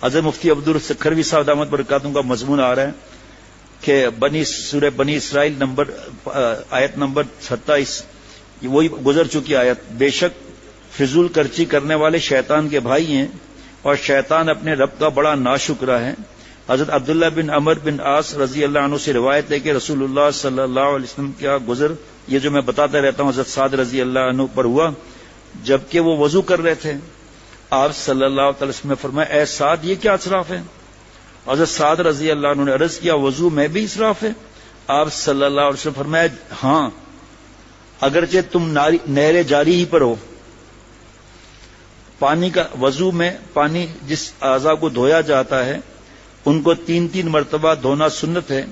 حضرت مفتی عبدالسکھروی صاحب دامت برکاتہم کا مضمون آ رہا ہے کہ سورہ بنی اسرائیل آیت نمبر 27 وہی گزر چکی آیت. بے شک فضول خرچی کرنے والے شیطان کے بھائی ہیں اور شیطان اپنے رب کا بڑا ناشکرا ہے. حضرت عبداللہ بن عمر بن عاص رضی اللہ عنہ سے روایت ہے کہ رسول اللہ صلی اللہ علیہ وسلم کا گزر یہ جو میں بتاتا رہتا ہوں حضرت سعد رضی اللہ عنہ پر ہوا جبکہ وہ وضو کر رہے تھے. آپ صلی اللہ علیہ وسلم نے فرمایا اے سعد یہ کیا اسراف ہے؟ حضرت سعد رضی اللہ عنہ نے عرض کیا وضو میں بھی اسراف ہے؟ آپ صلی اللہ علیہ وسلم فرمایا ہاں اگرچہ تم نہر جاری ہی پر ہو. پانی کا وضو میں پانی جس اعضاء کو دھویا جاتا ہے ان کو 3 مرتبہ دھونا سنت ہے.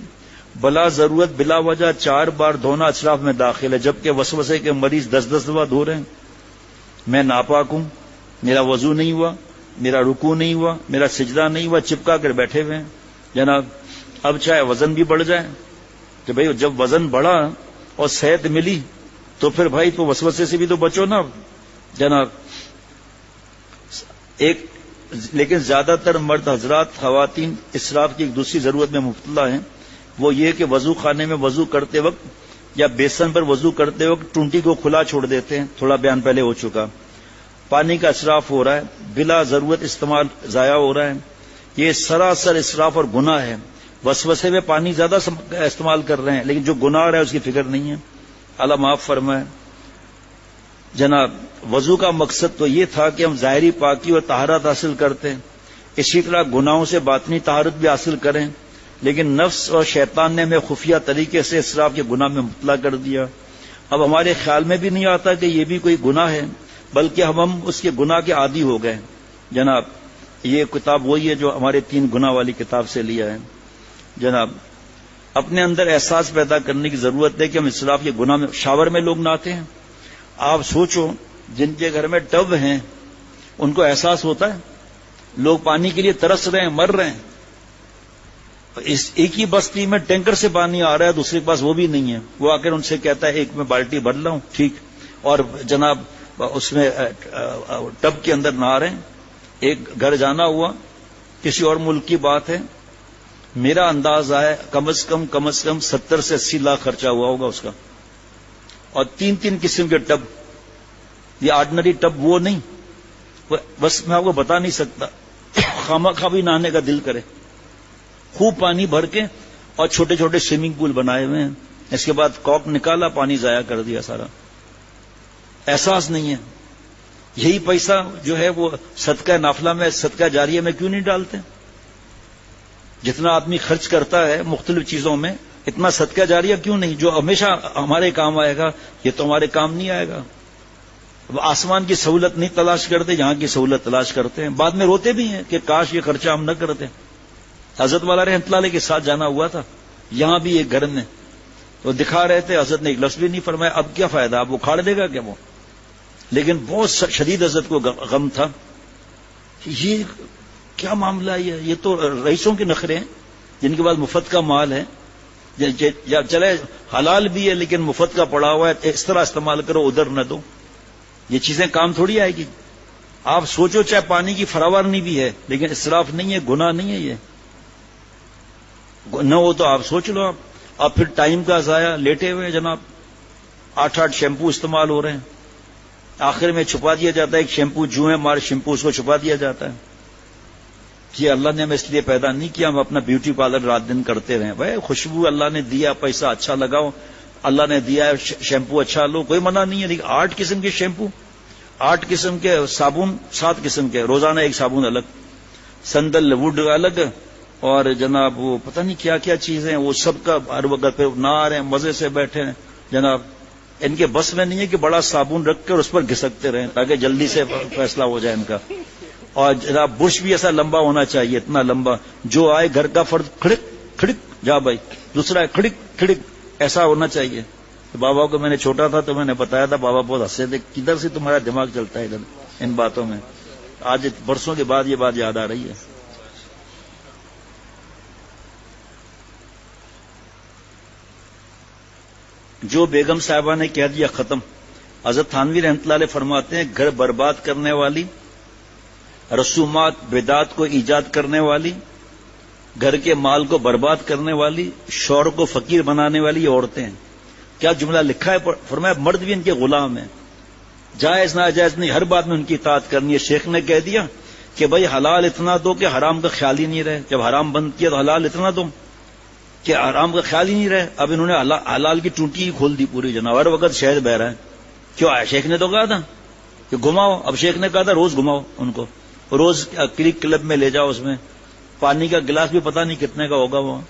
بلا ضرورت بلا وجہ 4 بار دھونا اسراف میں داخل ہے جبکہ وسوسے کے مریض 10 دفعہ دھو رہے ہیں. میں ناپاک ہوں، میرا وضو نہیں ہوا، میرا رکوع نہیں ہوا، میرا سجدہ نہیں ہوا، چپکا کر بیٹھے ہوئے ہیں جناب. اب چاہے وزن بھی بڑھ جائے کہ بھئی جب وزن بڑھا اور صحت ملی تو پھر بھائی تو وسوسے سے بھی تو بچو نا جناب. لیکن زیادہ تر مرد حضرات خواتین اسراف کی ایک دوسری ضرورت میں مبتلا ہیں. وہ یہ کہ وضو خانے میں وضو کرتے وقت یا بیسن پر وضو کرتے وقت ٹونٹی کو کھلا چھوڑ دیتے ہیں. تھوڑا بیان پہلے ہو چکا. پانی کا اسراف ہو رہا ہے، بلا ضرورت استعمال ضائع ہو رہا ہے. یہ سراسر اسراف اور گناہ ہے. وسوسے میں پانی زیادہ استعمال کر رہے ہیں لیکن جو گناہ ہو رہا ہے اس کی فکر نہیں ہے. اللہ معاف فرمائے جناب. وضو کا مقصد تو یہ تھا کہ ہم ظاہری پاکی اور طہارت حاصل کرتے ہیں، اسی طرح گناہوں سے باطنی طہارت بھی حاصل کریں. لیکن نفس اور شیطان نے ہمیں خفیہ طریقے سے اسراف کے گناہ میں مبتلا کر دیا. اب ہمارے خیال میں بھی نہیں آتا کہ یہ بھی کوئی گناہ ہے بلکہ ہم اس کے گناہ کے عادی ہو گئے جناب. یہ کتاب وہی ہے جو ہمارے 3 گناہ والی کتاب سے لیا ہے جناب. اپنے اندر احساس پیدا کرنے کی ضرورت ہے کہ ہم اسراف کے گناہ میں شاور میں لوگ نہاتے ہیں. آپ سوچو جن کے گھر میں ٹب ہیں ان کو احساس ہوتا ہے. لوگ پانی کے لیے ترس رہے ہیں، مر رہے ہیں. اس ایک ہی بستی میں ٹینکر سے پانی آ رہا ہے، دوسرے کے پاس وہ بھی نہیں ہے. وہ آ کر ان سے کہتا ہے ایک میں بالٹی بھر لاؤں ٹھیک، اور جناب اس میں ٹب کے اندر نہا رہے ہیں. ایک گھر جانا ہوا، کسی اور ملک کی بات ہے، میرا انداز ہے کم از کم 70 سے 80 لاکھ خرچہ ہوا ہوگا اس کا. اور 3 قسم کے ٹب. یہ آرڈنری ٹب وہ نہیں، بس میں آپ کو بتا نہیں سکتا. خواہ بھی نہانے کا دل کرے. خوب پانی بھر کے اور چھوٹے چھوٹے سوئمنگ پول بنائے ہوئے ہیں. اس کے بعد کاک نکالا، پانی ضائع کر دیا سارا. احساس نہیں ہے. یہی پیسہ جو ہے وہ صدقہ نافلہ میں، صدقہ جاریہ میں کیوں نہیں ڈالتے؟ جتنا آدمی خرچ کرتا ہے مختلف چیزوں میں اتنا صدقہ جاریہ کیوں نہیں جو ہمیشہ ہمارے کام آئے گا؟ یہ تو ہمارے کام نہیں آئے گا. آسمان کی سہولت نہیں تلاش کرتے، یہاں کی سہولت تلاش کرتے ہیں. بعد میں روتے بھی ہیں کہ کاش یہ خرچہ ہم نہ کرتے. حضرت والا رحمۃ اللہ علیہ کے ساتھ جانا ہوا تھا یہاں بھی ایک گھر میں، تو دکھا رہے تھے. حضرت نے ایک لفظ بھی نہیں فرمایا. اب کیا فائدہ، اب وہ کھاڑ دے گا کیا وہ؟ لیکن بہت شدید حضرت کو غم تھا. یہ کیا معاملہ ہے؟ یہ تو رئیسوں کے نخرے ہیں جن کے پاس مفت کا مال ہے. چلے حلال بھی ہے لیکن مفت کا پڑا ہوا ہے، اس طرح استعمال کرو، ادھر نہ دو. یہ چیزیں کام تھوڑی آئے گی. آپ سوچو چاہے پانی کی فراوانی بھی ہے لیکن اسراف نہیں ہے، گناہ نہیں ہے. یہ نہ ہو تو آپ سوچ لو. آپ پھر ٹائم کا ضائع، لیٹے ہوئے جناب. 8 شیمپو استعمال ہو رہے ہیں، آخر میں چھپا دیا جاتا ہے ایک شیمپو جو ہے ہمارے شیمپو، اس کو چھپا دیا جاتا ہے. یہ اللہ نے ہمیں اس لیے پیدا نہیں کیا ہم اپنا بیوٹی پارلر رات دن کرتے رہیں. بھائی خوشبو اللہ نے دیا، پیسہ اچھا لگاؤ، اللہ نے دیا ہے شیمپو اچھا لو، کوئی منع نہیں ہے. لیکن 8 قسم کے شیمپو، 8 قسم کے صابن، 7 قسم کے، روزانہ ایک صابن الگ، سندل ووڈ الگ، اور جناب وہ پتہ نہیں کیا کیا چیزیں، وہ سب کا ہر وقت پہ نہ آ رہے ہیں، مزے سے بیٹھے ہیں جناب. ان کے بس میں نہیں ہے کہ بڑا صابن رکھ کر اس پر گھسکتے رہیں تاکہ جلدی سے فیصلہ ہو جائے ان کا. اور جناب برش بھی ایسا لمبا ہونا چاہیے، اتنا لمبا جو آئے گھر کا فرد کھڑک کھڑک جا بھائی، دوسرا کھڑک کھڑک، ایسا ہونا چاہیے. بابا کو میں نے چھوٹا تھا تو میں نے بتایا تھا، بابا بہت ہنسے تھے، کدھر سے تمہارا دماغ چلتا ہے ادھر ان باتوں میں. آج برسوں کے بعد یہ بات یاد آ رہی ہے. جو بیگم صاحبہ نے کہہ دیا ختم. حضرت تھانوی رحمۃ اللہ علیہ فرماتے ہیں گھر برباد کرنے والی رسومات بدعات کو ایجاد کرنے والی، گھر کے مال کو برباد کرنے والی، شوہر کو فقیر بنانے والی یہ عورتیں ہیں. کیا جملہ لکھا ہے، فرمایا مرد بھی ان کے غلام ہیں. جائز ناجائز نہیں، ہر بات میں ان کی اطاعت کرنی ہے. شیخ نے کہہ دیا کہ بھائی حلال اتنا دو کہ حرام کا خیال ہی نہیں رہے. جب حرام بند کیا تو حلال اتنا دو کہ حرام کا خیال ہی نہیں رہے. اب انہوں نے حلال کی ٹوٹی ہی کھول دی پوری جناب. ہر وقت شہد بہ رہا ہے. کیوں؟ شیخ نے تو کہا تھا کہ گھماؤ. اب شیخ نے کہا تھا روز گھماؤ ان کو، روز کرک کلب میں لے جاؤ، اس میں پانی کا گلاس بھی پتہ نہیں کتنے کا ہوگا وہاں،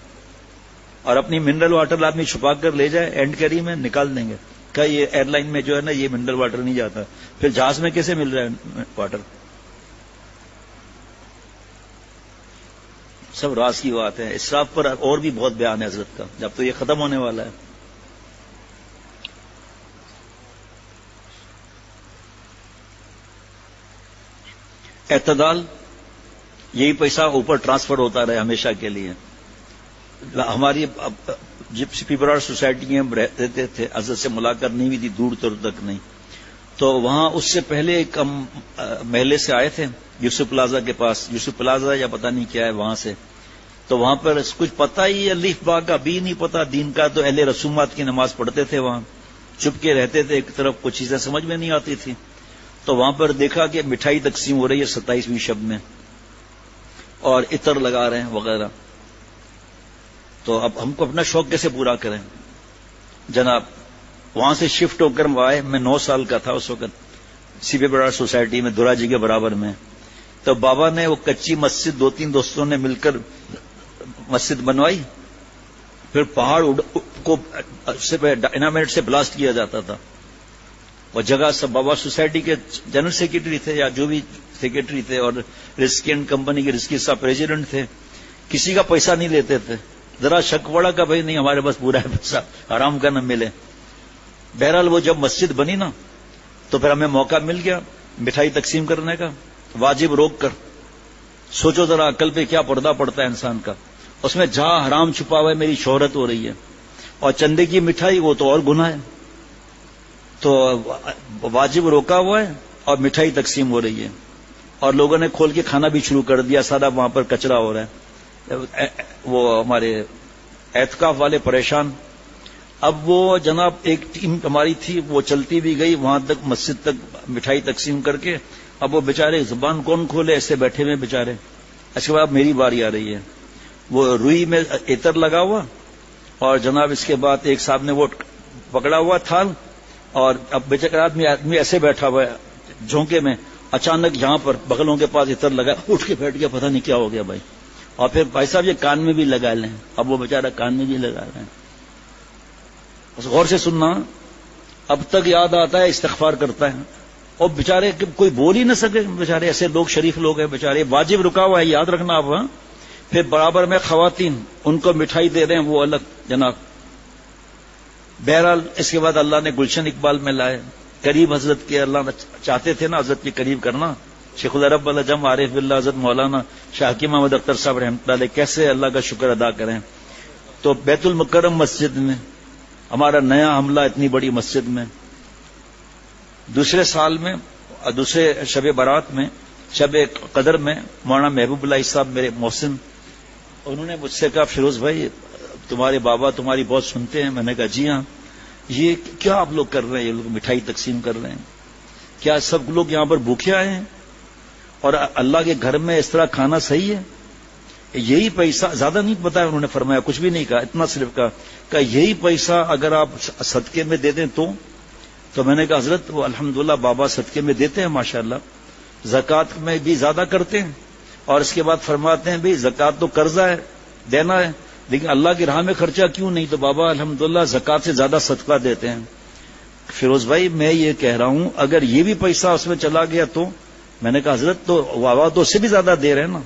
اور اپنی منرل واٹر آدمی چھپا کر لے جائے، اینڈ کیری میں نکال دیں گے کہ یہ ایئر لائن میں جو ہے نا یہ منرل واٹر نہیں جاتا. پھر جہاز میں کیسے مل رہا ہے واٹر؟ سب راز کی بات ہے. اسراف پر اور بھی بہت بیان ہے حضرت کا، جب تو یہ ختم ہونے والا ہے. اعتدال، یہی پیسہ اوپر ٹرانسفر ہوتا رہے ہمیشہ کے لیے. ہماری جب پیپرار سوسائٹی میں ہم رہتے تھے، حضرت سے ملاقات نہیں ہوئی تھی دور دور تک نہیں، تو وہاں اس سے پہلے ایک ہم محلے سے آئے تھے یوسف پلازا کے پاس، یوسف پلازا یا پتہ نہیں کیا ہے وہاں سے. تو وہاں پر کچھ پتہ ہی الف با کا بھی نہیں پتہ دین کا. تو اہل رسومات کی نماز پڑھتے تھے، وہاں چپ کے رہتے تھے، ایک طرف کچھ چیزیں سمجھ میں نہیں آتی تھی. تو وہاں پر دیکھا کہ مٹھائی تقسیم ہو رہی ہے 27ویں شب میں، اور عطر لگا رہے ہیں وغیرہ. تو اب ہم کو اپنا شوق کیسے پورا کریں جناب. وہاں سے شفٹ ہو کر آئے، میں 9 سال کا تھا اس وقت، سی پی برار سوسائٹی میں دورا جی کے برابر میں. تو بابا نے وہ کچی مسجد 2-3 دوستوں نے مل کر مسجد بنوائی. پھر پہاڑ کو ڈائنامائٹ سے بلاسٹ کیا جاتا تھا. وہ جگہ سب بابا سوسائٹی کے جنرل سیکرٹری تھے یا جو بھی سیکرٹری تھے، اور رسکینٹ کمپنی کے رسکی صاحب پریزیڈنٹ تھے. کسی کا پیسہ نہیں لیتے تھے. ذرا شک پڑا کہ بھائی نہیں ہمارے پاس پورا ہے پیسہ، حرام کا نہ ملے. بہرحال وہ جب مسجد بنی نا تو پھر ہمیں موقع مل گیا مٹھائی تقسیم کرنے کا، واجب روک کر. سوچو ذرا عقل پہ کیا پردہ پڑتا ہے انسان کا. اس میں جہاں حرام چھپا ہوا ہے میری شہرت ہو رہی ہے، اور چندے کی مٹھائی وہ تو اور گناہ ہے. تو واجب روکا ہوا ہے اور مٹھائی تقسیم ہو رہی ہے، اور لوگوں نے کھول کے کھانا بھی شروع کر دیا. سارا وہاں پر کچرا ہو رہا ہے. وہ ہمارے اعتکاف والے پریشان. اب وہ جناب ایک ٹیم ہماری تھی، وہ چلتی بھی گئی وہاں تک مسجد تک مٹھائی تقسیم کر کے. اب وہ بیچارے زبان کون کھولے، ایسے بیٹھے ہوئے بیچارے. اس کے بعد میری باری آ رہی ہے. وہ روئی میں عطر لگا ہوا، اور جناب اس کے بعد ایک صاحب نے وہ پکڑا ہوا تھال، اور اب بیچارہ آدمی ایسے بیٹھا ہوا ہے جھونکے میں. اچانک یہاں پر بغلوں کے پاس عطر لگا، اٹھ کے بیٹھ گیا، پتہ نہیں کیا ہو گیا بھائی. اور پھر بھائی صاحب یہ کان میں بھی لگا لیں. اب وہ بیچارہ کان میں بھی لگا رہے ہیں. بس غور سے سننا، اب تک یاد آتا ہے استغفار کرتا ہے. اور بیچارے کوئی بول ہی نہ سکے، بیچارے ایسے لوگ شریف لوگ ہیں بیچارے. واجب رکا ہوا ہے، یاد رکھنا آپ. ہاں پھر برابر میں خواتین ان کو مٹھائی دے رہے ہیں، وہ الگ جناب. بہرحال اس کے بعد اللہ نے گلشن اقبال میں لائے قریب حضرت کے. اللہ چاہتے تھے نا حضرت کے قریب کرنا. شیخ العرب العجم عارف باللہ حضرت مولانا شاہ حکیم محمد اختر صاحب رحمۃ اللہ علیہ کیسے اللہ کا شکر ادا کریں. تو بیت المکرم مسجد میں ہمارا نیا حملہ، اتنی بڑی مسجد میں. دوسرے سال میں، دوسرے شب برات میں، شب قدر میں، مولانا محبوب اللہ صاحب میرے محسن، انہوں نے مجھ سے کہا فیروز بھائی تمہارے بابا تمہاری بہت سنتے ہیں. میں نے کہا جی ہاں. یہ کیا آپ لوگ کر رہے ہیں؟ یہ لوگ مٹھائی تقسیم کر رہے ہیں. کیا سب لوگ یہاں پر بھوکے آئے ہیں؟ اور اللہ کے گھر میں اس طرح کھانا صحیح ہے؟ یہی پیسہ، زیادہ نہیں بتایا انہوں نے، فرمایا کچھ بھی نہیں کہا، اتنا صرف کہا کہ یہی پیسہ اگر آپ صدقے میں دے دیں تو میں نے کہا حضرت وہ الحمدللہ بابا صدقے میں دیتے ہیں ماشاءاللہ، زکوٰۃ میں بھی زیادہ کرتے ہیں. اور اس کے بعد فرماتے ہیں بھئی زکوٰۃ تو قرضہ ہے، دینا ہے، لیکن اللہ کی راہ میں خرچہ کیوں نہیں؟ تو بابا الحمدللہ زکوٰۃ سے زیادہ صدقہ دیتے ہیں. فیروز بھائی میں یہ کہہ رہا ہوں اگر یہ بھی پیسہ اس میں چلا گیا تو؟ میں نے کہا حضرت تو بابا تو اس سے بھی زیادہ دے رہے ہیں نا.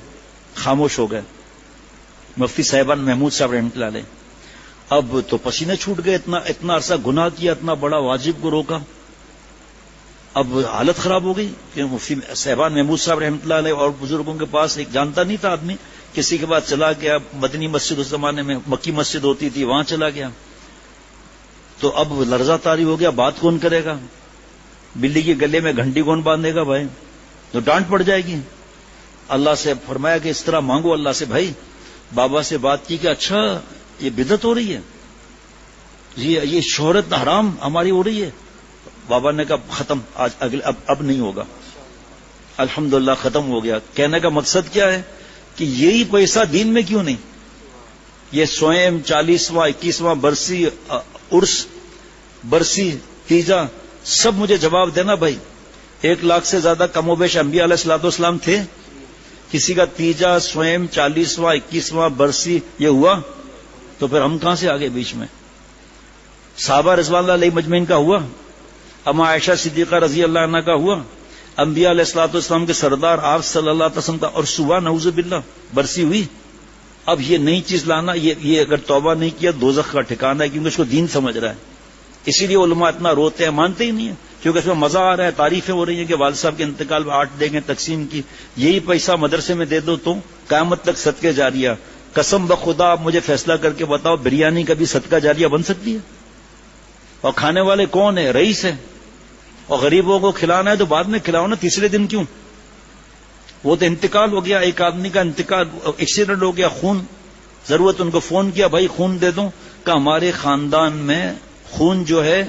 خاموش ہو گئے. مفتی صاحبان محمود صاحب رحمۃ اللہ علیہ. اب تو پسینے چھوٹ گئے، اتنا عرصہ گناہ کیا، اتنا بڑا واجب کو روکا. اب حالت خراب ہو گئی کہ مفتی صاحبان محمود صاحب رحمۃ اللہ علیہ اور بزرگوں کے پاس ایک جانتا نہیں تھا آدمی، کسی کے بعد چلا گیا. مدنی مسجد اس زمانے میں مکی مسجد ہوتی تھی، وہاں چلا گیا. تو اب لرزہ طاری ہو گیا، بات کون کرے گا؟ بلی کے گلے میں گھنٹی کون باندھے گا بھائی؟ تو ڈانٹ پڑ جائے گی. اللہ سے فرمایا کہ اس طرح مانگو اللہ سے. بھائی بابا سے بات کی کہ اچھا یہ بدعت ہو رہی ہے, یہ شہرت حرام ہماری ہو رہی ہے. بابا نے کہا ختم, آج اب نہیں ہوگا. الحمدللہ ختم ہو گیا. کہنے کا مقصد کیا ہے کہ یہی پیسہ دین میں کیوں نہیں؟ یہ سوئم 40واں 21واں برسی عرس برسی تیجا سب مجھے جواب دینا بھائی. 1 لاکھ سے زیادہ کم و بیش انبیاء علیہ الصلوۃ والسلام تھے. کسی کا تیجا سوئم 40واں 21واں برسی یہ ہوا تو پھر ہم کہاں سے آگے بیچ میں؟ صحابہ رضوان اللہ علیہ مجمعین کا ہوا, اما عائشہ صدیقہ رضی اللہ عنہ کا ہوا, انبیاء علیہ الصلوۃ والسلام کے سردار آپ صلی اللہ علیہ وسلم کا عرس ہوا, نعوذ باللہ برسی ہوئی. اب یہ نئی چیز لانا, یہ اگر توبہ نہیں کیا دوزخ کا ٹھکانہ ہے, کیونکہ اس کو دین سمجھ رہا ہے. اسی لیے علماء اتنا روتے ہیں, مانتے ہی نہیں ہیں, کیونکہ اس میں مزہ آ رہا ہے, تعریفیں ہو رہی ہیں کہ والد صاحب کے انتقال میں 8 دیں گے تقسیم کی, یہی پیسہ مدرسے میں دے دو تو قیامت تک صدقے جاریہ. قسم بخدا آپ مجھے فیصلہ کر کے بتاؤ بریانی کا بھی صدقہ جاریہ بن سکتی ہے؟ اور کھانے والے کون ہیں؟ رئیس ہے. اور غریبوں کو کھلانا ہے تو بعد میں کھلاؤ نا, تیسرے دن کیوں؟ وہ تو انتقال ہو گیا, ایک آدمی کا انتقال, ایکسیڈنٹ ہو گیا, خون ضرورت, ان کو فون کیا بھائی خون دے دو, کہ ہمارے خاندان میں خون جو ہے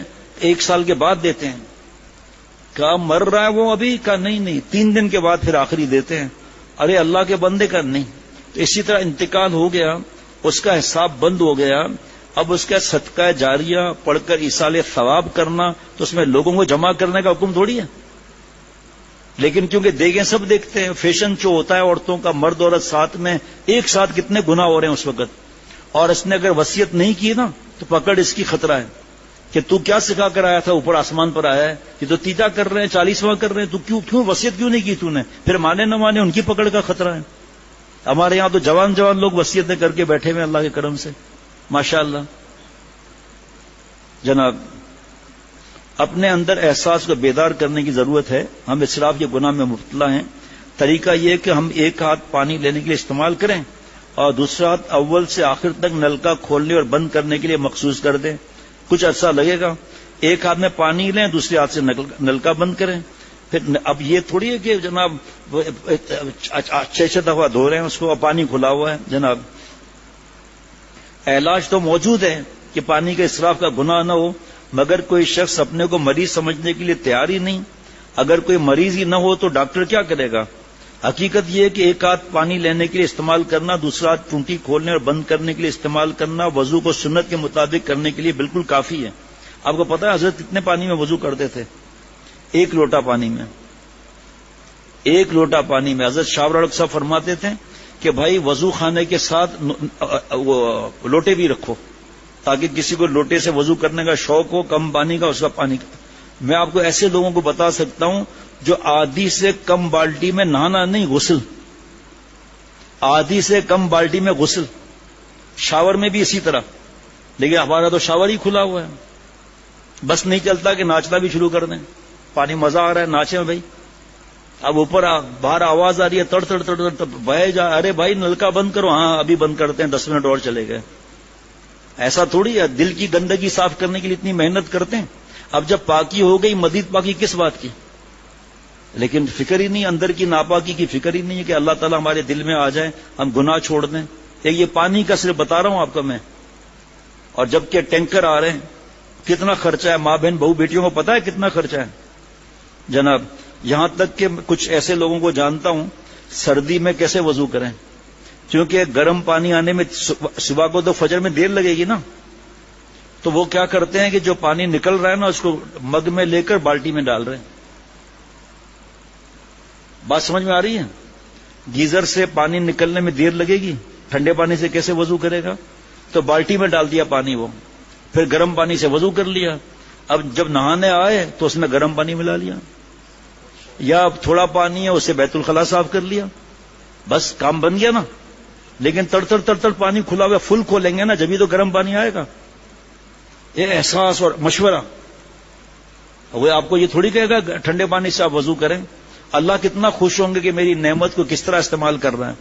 1 سال کے بعد دیتے ہیں. کہا مر رہا ہے وہ ابھی؟ کہا نہیں 3 دن کے بعد پھر آخری دیتے ہیں. ارے اللہ کے بندے کا نہیں. تو اسی طرح انتقال ہو گیا, اس کا حساب بند ہو گیا. اب اس کا صدقہ جاریہ پڑھ کر ایصال ثواب کرنا, تو اس میں لوگوں کو جمع کرنے کا حکم تھوڑی ہے. لیکن کیونکہ دیکھیں سب دیکھتے ہیں, فیشن شو ہوتا ہے عورتوں کا, مرد عورت ساتھ میں, ایک ساتھ کتنے گناہ ہو رہے ہیں اس وقت. اور اس نے اگر وصیت نہیں کی نا تو پکڑ اس کی خطرہ ہے کہ تو کیا سکھا کر آیا تھا, اوپر آسمان پر آیا ہے, یہ تو تیجا کر رہے ہیں 40واں کر رہے ہیں, تو کیوں وصیت کیوں نہیں کی تو نے؟ پھر مانے نہ مانے ان کی پکڑ کا خطرہ ہے. ہمارے یہاں تو جوان لوگ وصیتیں کر کے بیٹھے ہوئے اللہ کے کرم سے, ماشاء اللہ. جناب اپنے اندر احساس کو بیدار کرنے کی ضرورت ہے. ہم اسراف کے گناہ میں مبتلا ہیں. طریقہ یہ کہ ہم ایک ہاتھ پانی لینے کے لیے استعمال کریں اور دوسرا ہاتھ اول سے آخر تک نلکا کھولنے اور بند کرنے کے لیے مخصوص کر دیں. کچھ عرصہ لگے گا. ایک ہاتھ میں پانی لیں, دوسرے ہاتھ سے نلکا بند کریں. پھر اب یہ تھوڑی ہے کہ جناب 6 دفعہ دھو رہے ہیں اس کو اور پانی کھلا ہوا ہے. جناب علاج تو موجود ہے کہ پانی کے اسراف کا گناہ نہ ہو, مگر کوئی شخص اپنے کو مریض سمجھنے کے لیے تیار ہی نہیں. اگر کوئی مریض ہی نہ ہو تو ڈاکٹر کیا کرے گا؟ حقیقت یہ ہے کہ ایک ہاتھ پانی لینے کے لیے استعمال کرنا, دوسرا ہاتھ ٹونٹی کھولنے اور بند کرنے کے لیے استعمال کرنا وضو کو سنت کے مطابق کرنے کے لیے بالکل کافی ہے. آپ کو پتا ہے حضرت کتنے پانی میں وضو کرتے تھے؟ 1 لوٹا پانی میں. 1 لوٹا پانی میں. حضرت شاہ رخ صاحب فرماتے تھے کہ بھائی وضو خانے کے ساتھ وہ لوٹے بھی رکھو تاکہ کسی کو لوٹے سے وضو کرنے کا شوق ہو, کم پانی کا, اس کا پانی کا. میں آپ کو ایسے لوگوں کو بتا سکتا ہوں جو آدھی سے کم بالٹی میں نہانا نہیں, غسل, آدھی سے کم بالٹی میں غسل. شاور میں بھی اسی طرح. لیکن ہمارا تو شاور ہی کھلا ہوا ہے, بس نہیں چلتا کہ ناچنا بھی شروع کر دیں. پانی مزہ آ رہا ہے, ناچیں بھائی. اب اوپر باہر آواز آ رہی ہے تڑ تڑ تڑ تڑ بہے جا, ارے بھائی نلکا بند کرو. ہاں ابھی بند کرتے ہیں, 10 منٹ اور چلے گئے. ایسا تھوڑی ہے. دل کی گندگی صاف کرنے کے لیے اتنی محنت کرتے ہیں. اب جب پاکی ہو گئی, مزید پاکی کس بات کی؟ لیکن فکر ہی نہیں, اندر کی ناپاکی کی فکر ہی نہیں ہے کہ اللہ تعالیٰ ہمارے دل میں آ جائے, ہم گناہ چھوڑ دیں. یہ پانی کا صرف بتا رہا ہوں آپ کو میں. اور جبکہ ٹینکر آ رہے ہیں, کتنا خرچہ ہے, ماں بہن بہو بیٹیوں کو پتا ہے کتنا خرچہ ہے جناب. یہاں تک کہ کچھ ایسے لوگوں کو جانتا ہوں سردی میں کیسے وضو کریں, کیونکہ گرم پانی آنے میں صبح کو تو فجر میں دیر لگے گی نا, تو وہ کیا کرتے ہیں کہ جو پانی نکل رہا ہے نا اس کو مگ میں لے کر بالٹی میں ڈال رہے ہیں. بات سمجھ میں آ رہی ہے؟ گیزر سے پانی نکلنے میں دیر لگے گی, ٹھنڈے پانی سے کیسے وضو کرے گا؟ تو بالٹی میں ڈال دیا پانی, وہ پھر گرم پانی سے وضو کر لیا. اب جب نہانے آئے تو اس میں گرم پانی ملا لیا, یا اب تھوڑا پانی ہے اسے بیت الخلا صاف کر لیا, بس کام بن گیا نا. لیکن تڑ تڑ پانی کھلا ہوا, فل کھولیں گے نا جبھی تو گرم پانی آئے گا. یہ احساس اور مشورہ. وہ آپ کو یہ تھوڑی کہے گا ٹھنڈے پانی سے آپ وضو کریں. اللہ کتنا خوش ہوں گے کہ میری نعمت کو کس طرح استعمال کر رہا ہے.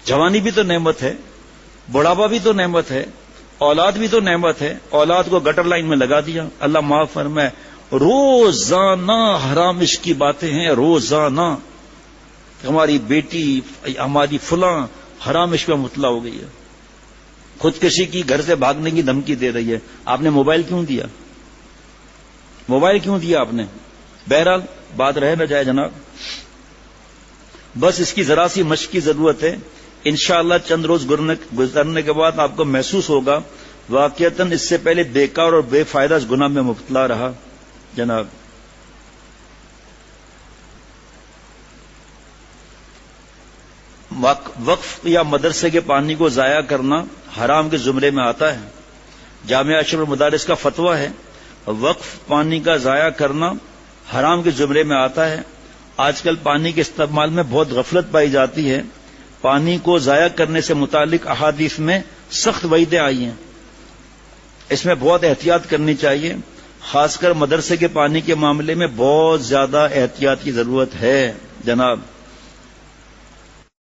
جوانی بھی تو نعمت ہے, بڑھاپا بھی تو نعمت ہے, اولاد بھی تو نعمت ہے. اولاد کو گٹر لائن میں لگا دیا, اللہ معاف فرمائے. روزانہ حرام عشق کی باتیں ہیں, روزانہ ہماری بیٹی ہماری فلاں حرام عشق میں مبتلا ہو گئی ہے، خودکشی کی، گھر سے بھاگنے کی دھمکی دے رہی ہے، آپ نے موبائل کیوں دیا؟ موبائل کیوں دیا آپ نے؟ بہرحال بات رہ نہ جائے جناب، بس اس کی ذرا سی مشق کی ضرورت ہے. انشاءاللہ چند روز گزرنے کے بعد آپ کو محسوس ہوگا واقعتاً اس سے پہلے بیکار اور بے فائدہ اس گناہ میں مبتلا رہا. جناب وقف یا مدرسے کے پانی کو ضائع کرنا حرام کے زمرے میں آتا ہے. جامعہ اشرف المدارس کا فتویٰ ہے وقف پانی کا ضائع کرنا حرام کے زمرے میں آتا ہے. آج کل پانی کے استعمال میں بہت غفلت پائی جاتی ہے. پانی کو ضائع کرنے سے متعلق احادیث میں سخت وعیدیں آئی ہیں، اس میں بہت احتیاط کرنی چاہیے. خاص کر مدرسے کے پانی کے معاملے میں بہت زیادہ احتیاط کی ضرورت ہے جناب.